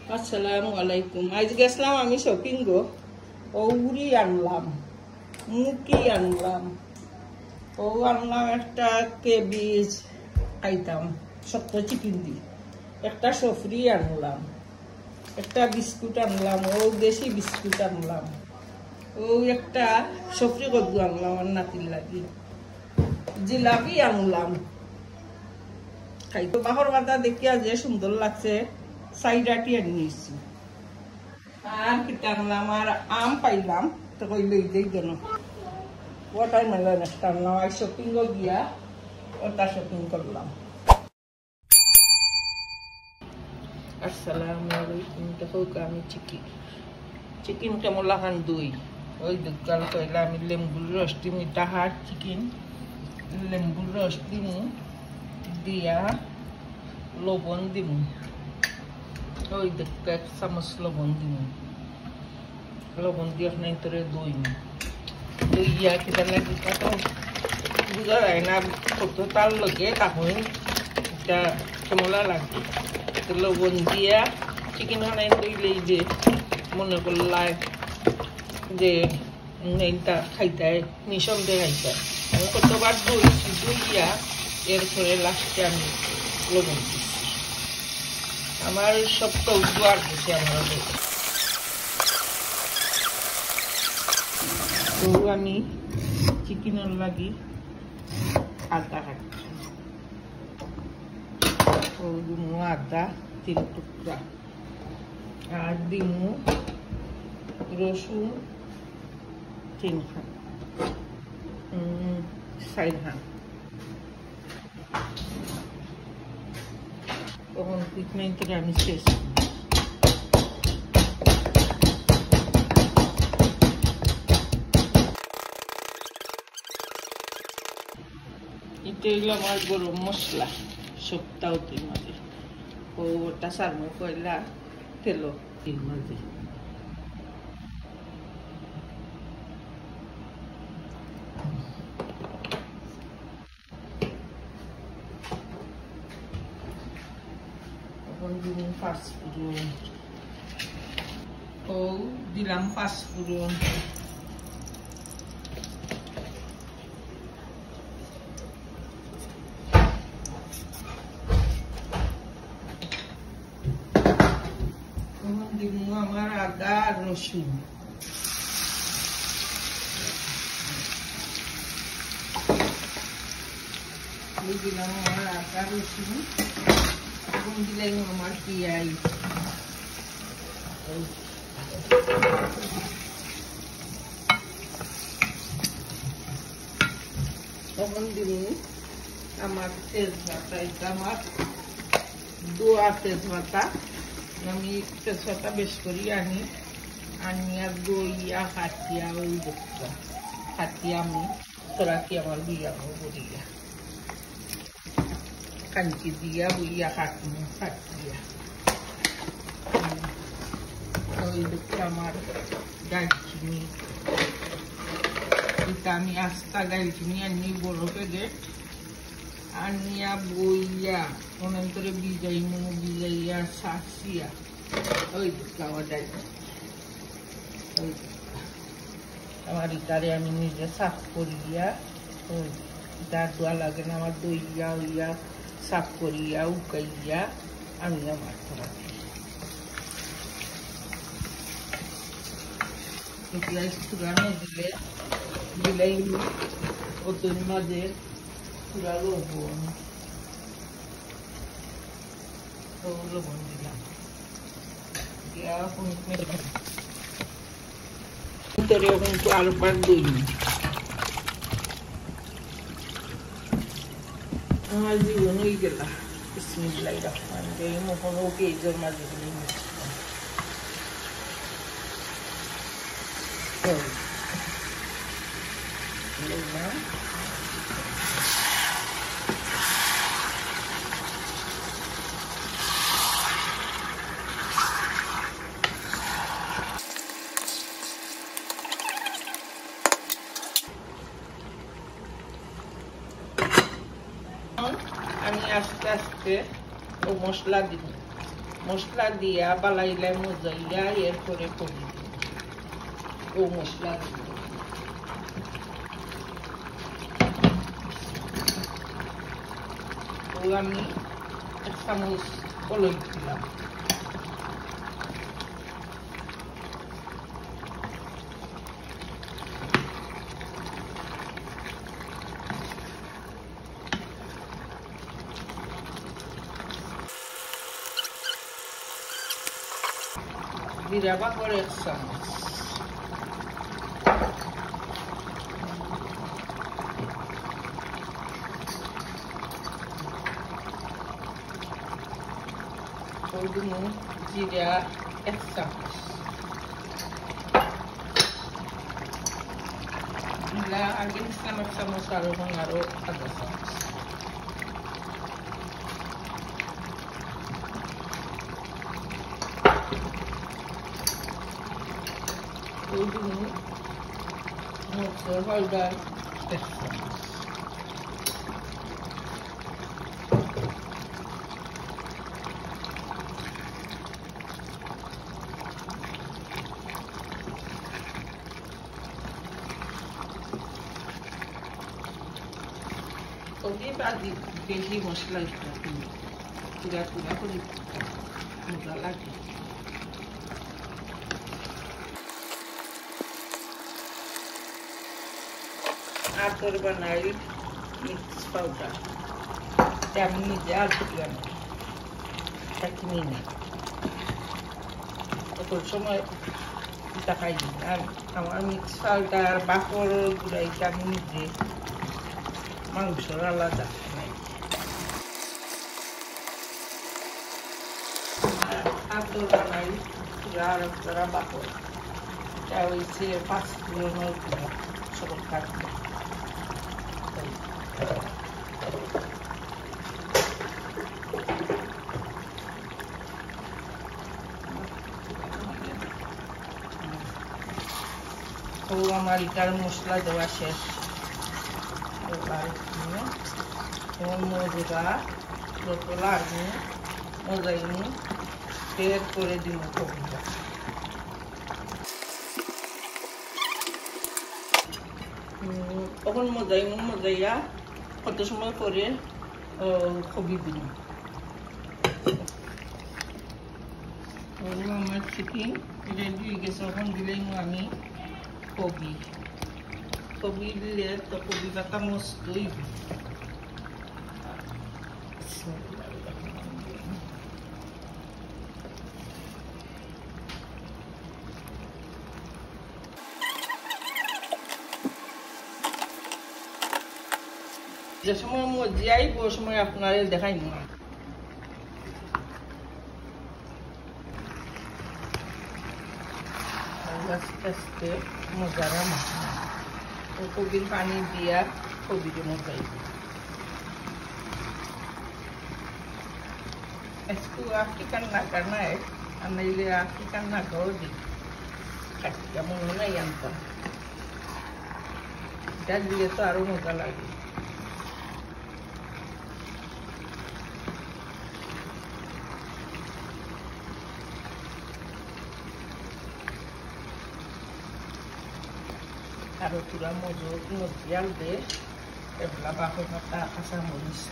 আসসালামু আলাইকুম। আজ গেছিলাম আমি শপিং গো, উড়ি আনলাম, মুখি আনলাম, আনলাম একটা কেবিজ খাইতাম সত্য চিকেন দিয়ে, একটা সফরি আনলাম, একটা বিস্কুট আনলাম, দেশি বিস্কুট আনলাম, একটা সফরি কদ্দু আনলাম আর নাতির লাগি, জিলাপি আনলাম। খাইতো বাহর বাতা দেখিয়া যে সুন্দর লাগছে সাইডাটি আনিয়েছি। আর কিটা আনলাম, আর আম পাইলাম তো কইল এই কেন ওয়াটারমেলন একটা আনলাম। আর শপিং গিয়া ওটা শপিং করলাম। আসসালামু আলাইকুম। দেখো আমি চিকেন কেমন লাগান দুই ওই দুকাল কইলা আমি লেম্বুর রস দিম, এটা হাট চিকেন, লেম্বুর রস দিম দিয়া লবণ দিম, ওই দেখ এক চামচ লবণ দিম, লবণ দিয়ে আপনার তোরে দই দইয়া খেতে লাগে কত বুঝা যায় না কত তার লগে তখন এটা কেমন লাগে। লবণ দিয়া চিকেন খানাই দইলেই যে মনে করলায় যে এইটা খাইতে নিঃসন্দেহে খাইতে আমি কতবার দইয়া এরপরে লাস্টে আমি লবণ দিচ্ছি। আমার সব কৌতুয়ার গেছে আমার তো আমি চিকেনের লাগি আদা কাটছি, দিমু আদা 3 টুকরা, আর দিমু রসুন 3 খান 4 খান। তখন ট্রিটমেন্টটা আমি শেষ। এটা হইলো আমার গরম মশলা সপ্তাহ তিন মাঝে, ওটা সারমো কয়লা তেল 3 মাঝে। দিলাম পাঁচফোড়ন, দিলাম পাঁচফোড়ন, দিব আমার আদা রসুন, দিলাম আমার আদা রসুন, দিলাম আমার পেঁয়াজ, তখন দিব আমার তেজপাতা, এটা আমার দোয়া তেজপাতা, আমি তেজপাতা বেশ করি আনিয়া দইয়া কাটিয়া ওই দেখবা কাটিয়া আমি তোরাকি আমার বিয়া করিয়া কাঞ্চি দিয়া বইয়া কাটিয়া ওই দেখবা আমার দারচিনি, এটা আমি আস্তা দারচিনি আনি বড় প্যাকেট আনিয়া বইয়া অনন্তরে বিজাইয়া শাসিয়া ওই আমার আমার ইটারে আমি নিজে সাফ করিয়া, ইটা দোয়া লাগে না আমার দইয়া হইয়া সাফ করিয়া উকাইয়া আমি আমার পেঁয়াজ পুরানো দিলেই ওদের মাঝে পুরা লবণ দিলাম, কিন্তু আরবার দই আমার জীবন হয়ে গেল। বিসমিল্লাহির রহমানির রহিম। মোহন ওকে এই জন্য মাঝে আমি আস্তে আস্তে মশলা দিব, মশলা দিয়া বালাইলাই মজাইয়া এরপরে কবি ও মশলা ও আমি 1 চামচ কলই দিলাম জিরা বাকর 1 চামচ জিরা 1 চামচ আগে 1 চামচ আরো আধা চামচ মরিচের পাউডার 1 চামচ কবি বাজি বেশি মশলা পুরা পুরা করে মজা লাগে আতর বানাই মিক্স পাউডার আমি নিজে আলু দিলাম কিনি না কত সময় দেখাই দিই আর আমার মিক্স পাউডার বাকর গুঁড়াইটা আমি নিজে মাংসর আলাদা আতর বানাই পুরা বাকর এটা হয়েছে 5 ফোড়নের গুঁড়া সব কাটবে আমার ইটার মশলা দেওয়া শেষ মজা যত লাগবে মজাই বের করে দিব কবিটা তখন মজাইয়া কত সময় পরে কবি দিন আমার চিকেন রেডি হয়ে গেছে এখন দিলেই আমি কবি দিলে তো কবি পাতা মস্ত যে সময় মজি আইব ওই সময় আপনারা দেখাই না আস্তে আস্তে মজারা মশলা কবির পানি দিয়া কবিকে মজাই इसको आपकी करना है और नहीं ले आपकी करना करो दी क्या मुझे नहीं जानता जज दिए तो आरो मजा लगे आरो पूरा मजियाल दे एबला बाको पाता आसा मरिस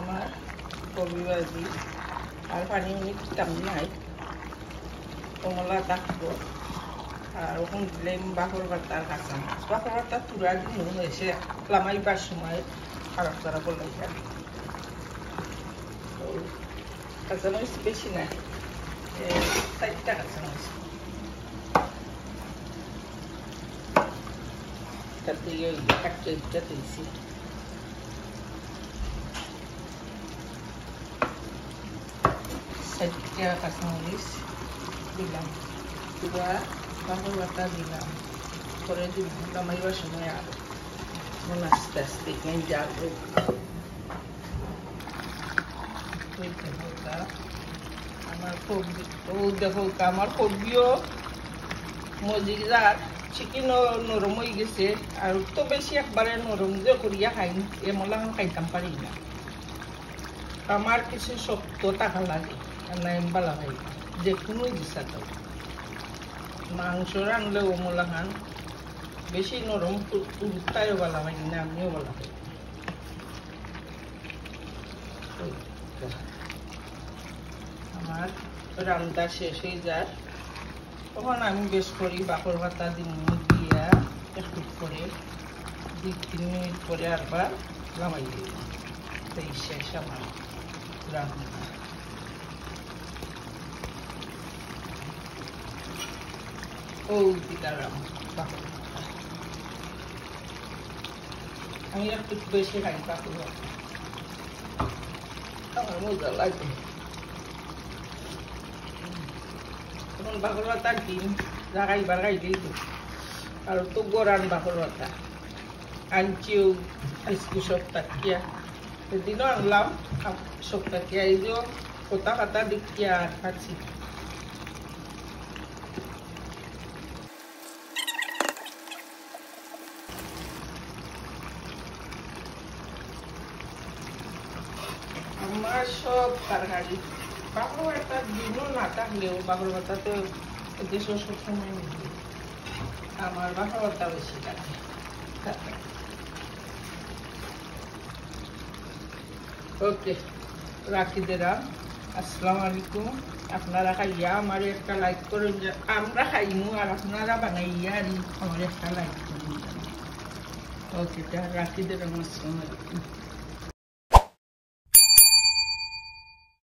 আমার কবি ভাজি আর পানি দিতাম নাই কমলা ডাকবো আর ওখান দিলাম বাকর বাটার কাঁচা মাছ বাকর বাটার চূড়া দিন হয়েছে লামাইবার সময় খারাপ তারা বলে কাঁচা মাছ বেশি নাই 4টা কাঁচা মাছ তাতে একটা ইটা দিয়েছি Saya kasih nulis bilang juga bahwa kata bilang Korea di lamai wa semua ya monas testing yang jago itu kita আমার কবি ও দেখো আমার কবিও মজিদার চিকেন নরম হয়ে গেছে আর তো বেশি একবারে নরম যে করিয়া খাই এমলা খাইতাম পারি না আমার কিছু শক্ত টাকা লাগে নাই বালা ভাই যে কোনো দিশা তো মাংস রানলেও মোলা খান বেশি নরম তাইও বলা হয় না আমিও বলা হয় আমার রান্না শেষ হয়ে যায় তখন আমি বেশ করি বাকর ভাতা দিন দিয়া একটু করে 2-3 মিনিট পরে আবার নামাই দিই এই শেষ আমার রান্না ও দিদারাম বাকর আমি একটু বেশি খাই বাকর ভাতা আমার মজা লাগে তখন বাকর ভাতার ডিম লাগাই বাগাই দিই আর তো গরান বাকর ভাতা আনছিও আজকে সপ্তাহিয়া সেদিনও আনলাম সপ্তাহিয়া এই যে কোথা কাটা দেখিয়া খাচ্ছি আমার সব তরকারি বাকর ভাতার দিনও না থাকলেও বাকর ভাতা তো দেশ সবসময় আমার বাকর ভাতা বেশি লাগে ওকে রাখি দিলাম আসসালামু আলাইকুম আপনারা খাইয়া আমার একটা লাইক করুন যে আমরা খাইমু আর আপনারা বানাইয়া আর আমার একটা লাইক করুন ওকে রাখি দিলাম আসসালামু আলাইকুম